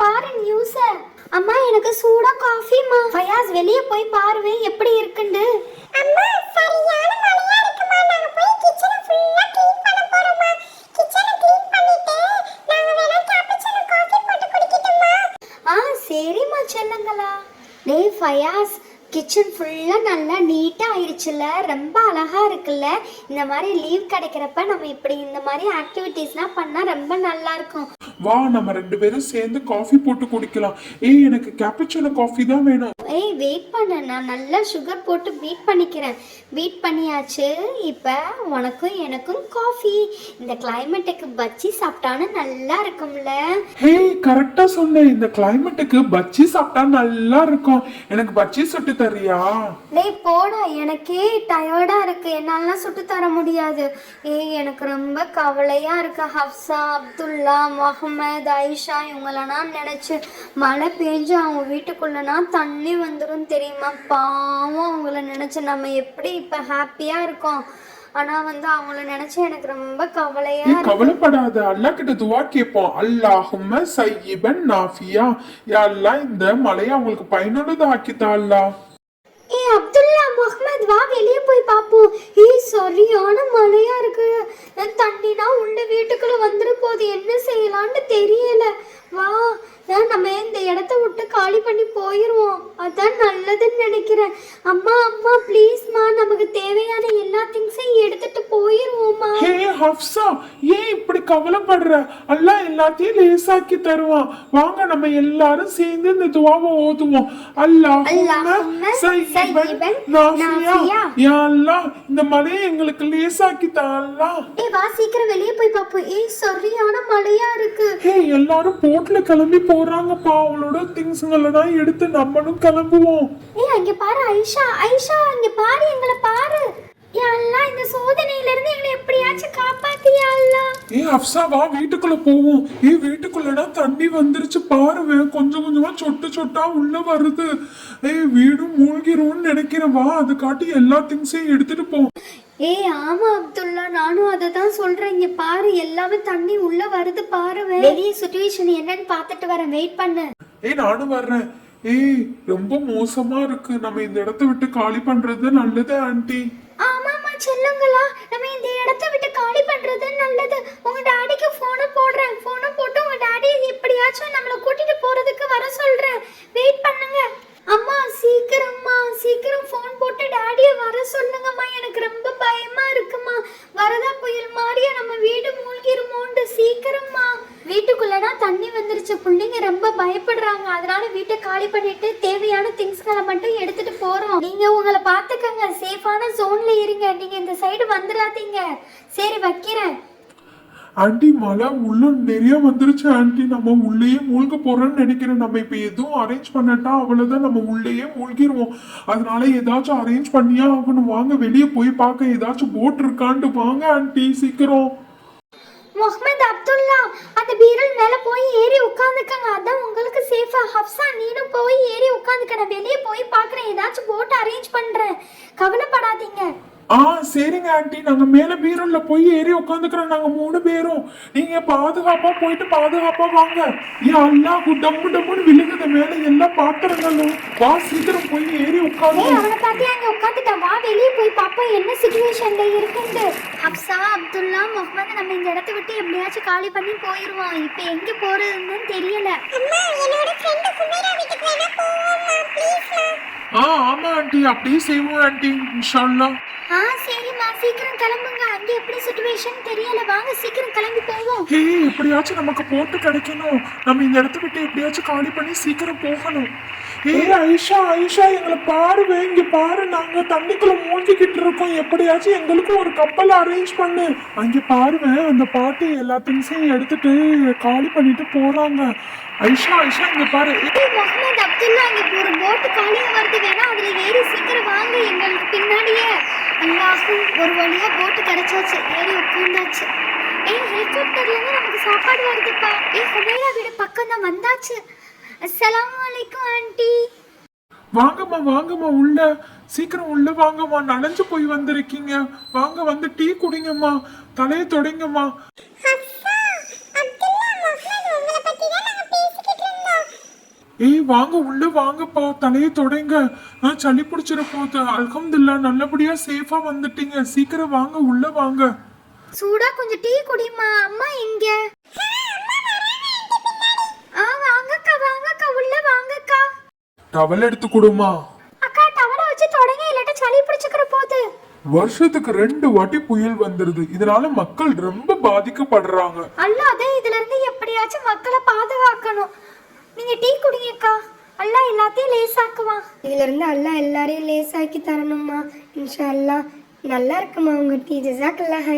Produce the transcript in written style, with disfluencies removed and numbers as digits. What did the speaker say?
பாரு நியூஸ. அம்மா எனக்கு சூடா காஃபிமா. ஃபயாஸ் வெளிய போய் பாருவே எப்படி இருக்குன்னு. அம்மா சரியான மழையா இருக்குமா. நாங்க போய் கிச்சனை ஃபுல்லா க்ளீன் பண்ண போறோமா. கிச்சனை க்ளீன் பண்ணிட்டு நாங்க வேணா கேப்புச்சினோ காஃபி போட்டு குடிக்கட்டுமா? சரிம்மா செல்லங்களா. டேய் ஃபயாஸ், கிச்சன் ஃபுல்லாக நல்லா நீட்டாக ஆயிடுச்சுல்ல, ரொம்ப அழகாக இருக்குல்ல. இந்த மாதிரி லீவ் கிடைக்கிறப்ப நம்ம இப்படி இந்த மாதிரி ஆக்டிவிட்டீஸ்லாம் பண்ணால் ரொம்ப நல்லா இருக்கும். வா நம்ம 2 பேரும் சேர்ந்து காஃபி போட்டு குடிக்கலாம். எனக்கு கேப்புச்சினோ காஃபி தான் வேணும். வெயிட் பண்ண, நான் நல்லா சுகர் போட்டு பீட் பண்ணிக்கிறேன். பீட் பண்ணியாச்சு. இப்போ உனக்கும் எனக்கும் காஃபி. இந்த கிளைமேட்டுக்கு பஜ்ஜி சாப்பிட்டானு நல்லா இருக்கும்ல. கரெக்டா சொன்னேன். இந்த கிளைமேட்டுக்கு பஜ்ஜி சாப்பிட்டா நல்லா இருக்கும். எனக்கு பஜ்ஜி சுட்டு தரியா? போடா, எனக்கே டயர்டா இருக்கு, என்னாலாம் சுட்டு தர முடியாது. எனக்கு ரொம்ப கவலையா இருக்கு. ஹப்சா, அப்துல்லா, முகமது, ஐஷா இவங்களெல்லாம் நினைச்சு மழை பெஞ்சு அவங்க வீட்டுக்குள்ளனா தண்ணி வந்துடும் தெரியுமா. பாவம் அவங்கள நினைச்சு நம்ம எப்படி இப்ப ஹாப்பியா இருக்கோம். ஆனா அவங்கள நினைச்சு எனக்கு ரொம்ப கவலையா இருக்கு. கவலைப்படாத, அல்லாஹ் கிட்ட துவா கேட்போம். அல்லாஹும்ம சய்யிபன் நாஃபியா. யா அல்லாஹ் இந்த மழையை அவங்களுக்கு பயனுள்ளதா ஆக்கித்தா அல்லாஹ். அப்துல்லா, முகமது வா வெளியே போய் பாப்போம். சரியான மழையா இருக்கு. தண்ணினா உள்ள வீட்டுக்குள்ள வந்துரு போது, என்ன செய்யலான்னு தெரியல. வா நம்ம இந்த இடத்த விட்டு காலி பண்ணி போயிருவோம். அதான் நல்லதுன்னு நினைக்கிறேன். அம்மா அம்மா ப்ளீஸ்மா, நமக்கு தேவையான எல்லா திங்ஸையும் எடுத்துட்டு போயிருவோம்மா. ஹப்சா, ஏன் இப்படி கவலைப்படுற? அல்லாஹ் எல்லாத்தையும் லேசாக்கி தருவான். வாங்க நம்ம எல்லாரும் சேர்ந்து இந்த துஆவை ஓதுவோம். அல்லாஹும்ம சய்யிபன் நாஃபியா. யா அல்லாஹ் இந்த மழையை எங்களுக்கு லேசாக்கி தா அல்லாஹ். வா சீக்கிரம் வெளியே போய் பாப்போம். சரியான மழையா இருக்கு. எல்லாரும் போட்ல கிளம்பி போறாங்கப்பா. அவளோட திங்ஸ்ங்களெல்லாம் எடுத்து நம்மளும் கிளம்புவோம். அங்க பாரு ஐஷா, ஐஷா அங்க பாரு, எங்களை பாரு. யா அல்லாஹ் இந்த சோதனையில இருந்து எங்களை எப்படியாச்சும் காப்பாத்தியா அல்லாஹ். அப்சா வா வீட்டுக்குள்ள போவோம். வீட்டுக்குள்ளடா தண்ணி வந்துருச்சு பாருவே. கொஞ்சம் கொஞ்சமா சொட்டு சொட்டா உள்ள வருது. வீடு மூழ்கிரும்னு நினைக்கிறேன். வா அது காட்டி எல்லா திங்ஸையும் எடுத்துட்டு போ. ஆமா அப்துல்லா, நானும் அதை தான் சொல்றேன். இங்க பாரு, எல்லாமே தண்ணி உள்ள வருது பாரு. வெளிய சிச்சுவேஷன் என்னன்னு பார்த்துட்டு வரேன், வெயிட் பண்ணு. நானும் வர்றேன். ரொம்ப மோசமா இருக்கு. நம்ம இந்த இடத்த விட்டு காலி பண்றது நல்லது ஆண்டி. ஆமாமா செல்லுங்களா, நம்ம இந்த இடத்த விட்டு காலி பண்றது நல்லது. உங்க டாடிக்கு போனை போடுறேன். போனை போட்டு உங்க டாடி எப்படியாச்சும் நம்மள கூட்டிட்டு போறதுக்கு வர சொல்றேன். வெயிட் பண்ணுங்க. அம்மா சீக்கிரம்மா, சீக்கிரம் போன் போட்டு டாடியை வர சொல்லுங்கம்மா. எனக்கு ரொம்ப பயமா இருக்குமா. வரதா புயல் மாதிரியா நம்ம வீடு மூழ்கிருமோண்டு. சீக்கிரம்மா. வீட்டுக்குள்ளனா தண்ணி வந்துருச்சு. பிள்ளைங்க ரொம்ப பயப்படுறாங்க. அதனால வீட்டை காலி பண்ணிட்டு தேவையான திங்ஸ்களை மட்டும் எடுத்துட்டு போறோம். நீங்க உங்களை பாத்துக்கங்க, சேஃபான ஜோன்ல இருங்க. நீங்க இந்த சைடு வந்துடாதீங்க. சரி வைக்கிறேன். ஆண்டி மழை உள்ள நிறைய வந்துருச்சு ஆண்டி. நம்ம உள்ளேயே மூழ்க போறோம்னு நினைக்கிறேன். நம்ம இப்ப எதுவும் அரேஞ்ச் பண்ணட்டா அவ்வளவுதான், நம்ம உள்ளேயே மூழ்கிருவோம். அதனால ஏதாச்சும் அரேஞ்ச் பண்ணியா ஆகணும். வாங்க வெளியே போய் பார்க்க ஏதாச்சும் போட் இருக்கான்ட்டு. வாங்க ஆண்டி சீக்கிரம். முகமது, அப்துல்லா அந்த பீரல் மேல போய் ஏறி உட்கார்ந்துக்கங்க. அதான் உங்களுக்கு சேஃபா. ஹப்சா நீனும் போய் ஏறி உட்கார்ந்துக்க. நான் வெளியே போய் பார்க்கறேன், ஏதாச்சும் போட் அரேஞ்ச் பண்றேன். கவலைப்படாதீங்க. சரிங்க ஆண்டி, நாங்க மேல பீரோல்ல போய் ஏறி உட்காந்துக்கிறோம். நாங்க 3 பேரும். நீங்க பாதுகாப்பா போயிட்டு பாதுகாப்பா வாங்க. அல்லாஹ் டம்மு டம்முன்னு விழுகுது மேல எல்லா பாத்திரங்களும். வா சீக்கிரம் போய் ஏறி உட்காந்து. அவனை பார்த்து அங்க உட்காந்துட்டான். வா வெளியே போய் பாப்போம் என்ன சிச்சுவேஷன்ல இருக்குன்னு. ஹப்சா, அப்துல்லா, முகமது நம்ம இந்த இடத்த விட்டு எப்படியாச்சும் காலி பண்ணி போயிருவோம். இப்போ எங்க போறதுன்னு தெரியல. அம்மா என்னோட ஃப்ரெண்ட் குமேரா வீட்டுக்கு வேணா போவோமா ப்ளீஸ். ஆமா ஆண்டி, அப்படியே செய்வோம் ஆண்டி இன்ஷா அல்லாஹ். சரிம்மா சீக்கிரம் கிளம்புங்க. அங்க எப்படி சிச்சுவேஷன் தெரியல. வாங்க சீக்கிரம் கிளம்பி போவோம். எப்படியாச்சும் நமக்கு போட்டு கிடைக்கணும். நம்ம இந்த இடத்த விட்டு எப்படியாச்சும் காலி பண்ணி சீக்கிரம் போகணும். ஐஷா, ஐஷா எங்களை பாருவே. இங்க பாரு, நாங்க தண்ணிக்குள்ள மூழ்கிக்கிட்டு இருக்கோம். எப்படியாச்சும் எங்களுக்கும் ஒரு கப்பல் அரேஞ்ச் பண்ணு. அங்க பாருவேன், அந்த பாட்டு எல்லா திங்ஸையும் எடுத்துட்டு காலி பண்ணிட்டு போறாங்க. ஐஷா, ஐஷா இங்க பாரு. முகமது, அப்துல்லா அங்க ஒரு போட் காலியா வருது. வேணா அதுல ஏறி சீக்கிரம் வாங்க எங்களுக்கு பின்னாடியே. அல்லாஹ், ஒரு வழியா போட்டு கிடைச்சாச்சு. ஏறி உட்கார்ந்தாச்சு. ஹெலிகாப்டர்ல இருந்து நமக்கு சாப்பாடு வருதுப்பா. ஹுமைரா வீடு பக்கம் தான் வந்தாச்சு. அஸ்ஸலாமு அலைக்கும் ஆண்டி. வாங்கம்மா வாங்கம்மா, உள்ள சீக்கிரம் உள்ள வாங்கம்மா. நனைஞ்சு போய் வந்திருக்கீங்க. வாங்க வந்து டீ குடிங்கம்மா, தலையை தொடைங்கம்மா. ஹப்சா, அப்துல்லா, முகமது உங்களை பத்தி தான் நாங்க பேசிக்கிட்டு இருந்தோம். ஏய் வாங்க உள்ள வாங்கப்பா, தலையை தொடைங்க. சளி பிடிச்சிட போகுது. அல்ஹம்துலில்லாஹ் நல்லபடியா சேஃபா வந்துட்டீங்க. சீக்கிரம் வாங்க உள்ள வாங்க. சூடா கொஞ்சம் டீ குடிமா. அம்மா எங்க? வாங்கக்கா உள்ள வாங்கக்கா. டவல் எடுத்து கொடுமா. அக்கா டவலை வச்சு தொடங்க, இல்லாட்ட சளி பிடிச்சுக்கிற போகுது. வருஷத்துக்கு 2 வாட்டி புயல் வந்துருது. இதனால மக்கள் ரொம்ப பாதிக்கப்படுறாங்க. அல்லாத இதுல இருந்து எப்படியாச்சும் மக்களை பாதுகாக்கணும். நீங்க டீ குடிங்கக்கா. அல்லாஹ் எல்லாத்தையும் லேசாக்குவான். இதுல இருந்து அல்லாஹ் எல்லாரையும் லேசாக்கி தரணுமா? இன்ஷா அல்லாஹ். நல்லா இருக்குமா உங்க டீ? ஜஸாக்கல்லாஹ்.